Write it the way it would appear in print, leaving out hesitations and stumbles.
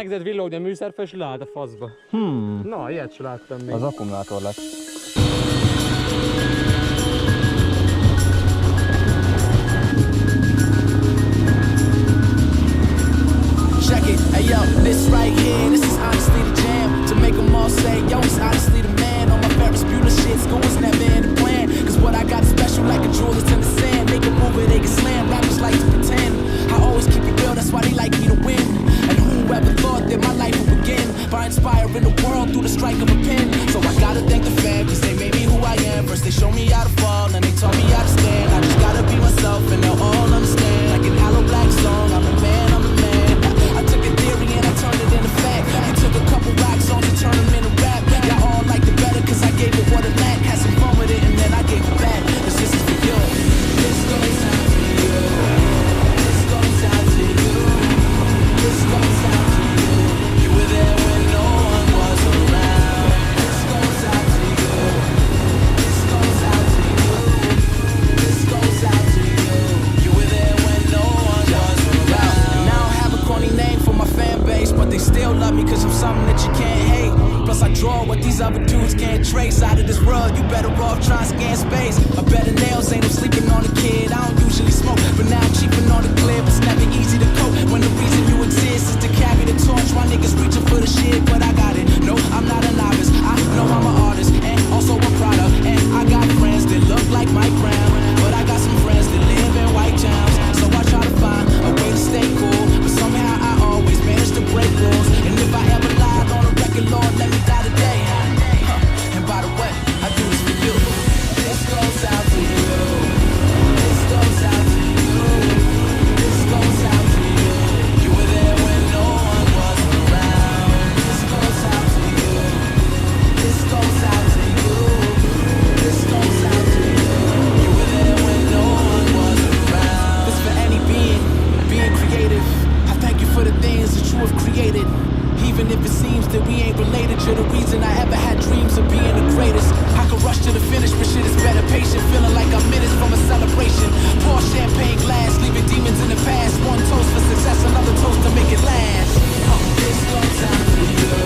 elkezdett villogni a műszerfel, és leállt a faszba. Na, ilyet sem láttam még. Az akkumulátor lett. Check it, hey yo, this right here, this is honestly the jam. To make them all say, yo, he's honestly the man. On my Ferris Bueller shit, school was never in the plan. Cause what I got is special like a jewel that's in the sand. Make a move where they can slam, rappers like to pretend. I always keep it real, that's why they like me to win. And whoever thought that my life would begin by inspiring the world through the strike of a pen. So I gotta thank the fam, cause they made me who I am. First they showed me how to fall, and they taught me how to stand. I just gotta be myself and they'll all understand. Like an Aloe Black song, I'm a man, I'm a man. I took a theory and I turned it into fact. You took a couple rock songs and turned them into rap. Y'all all liked it better cause I gave it what it lacked. Had some fun with it and then I gave it back. Cause this is for you. This goes out to you. This goes out to you. This goes out to you. You were there when no one was around. This goes out to you. This goes out to you. This goes out to you. You were there when no one was around. And I don't have a corny name for my fan base, but they still love me cause I'm something that you can't hate. Plus I draw what these other dudes can't trace. Out of this world, you better off trying to scan space. A better nails ain't no sleeping on a kid. I don't usually smoke, but now I'm cheaping on the clip. It's never easy to cope when the reason you exist is to carry the torch. My niggas reaching for the shit, but I got it. No, I'm not a novice. I know I'm an artist, and also a product. And I got friends that look like Mike Brown, but I got some friends that live in white towns. So I try to find a way to stay cool, but somehow I always manage to break rules. And if I ever lied on a record, Lord, let me die today. And by the way, I do this for you. This goes out to you. This goes out to you. This goes out to you. You were there when no one was around. This goes out to you. This goes out to you. This goes out to you. You were there when no one was around. This for any being creative. I thank you for the things that you have created. Even if it seems that we ain't related, you're the reason I ever had dreams of being the greatest. I could rush to the finish, but shit is better patient. Feeling like I'm minutes from a celebration. Pour champagne glass, leaving demons in the past. One toast for success, another toast to make it last. This goes out to you.